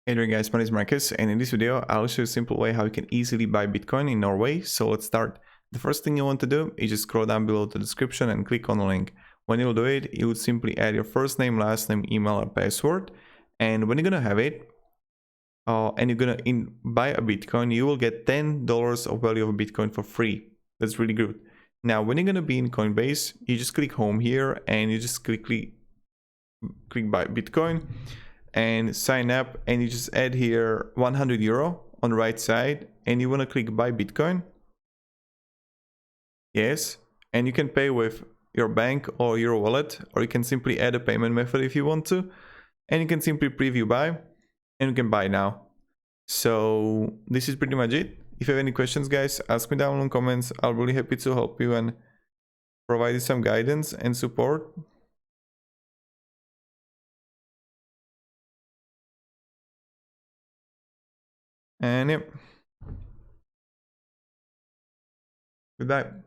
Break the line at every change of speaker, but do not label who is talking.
Hey there guys, my name is Marcus, and in this video I'll show you a simple way how you can easily buy Bitcoin in Norway. So let's start. The first thing you want to do is just scroll down below the description and click on the link. When you'll do it, you would simply add your first name, last name, email, and password. And when you're gonna have it, and you're gonna buy a Bitcoin, you will get $10 of value of Bitcoin for free. That's really good. Now, when you're gonna be in Coinbase, you just click home here and you just click buy Bitcoin and sign up, and you just add here 100 euro on the right side, and you want to click buy Bitcoin. Yes, and you can pay with your bank or your wallet, or you can simply add a payment method if you want to, and you can simply preview buy, and you can buy now. So this is pretty much it. If you have any questions, guys, ask me down in the comments. I'll be really happy to help you and provide you some guidance and support. And yep, goodbye.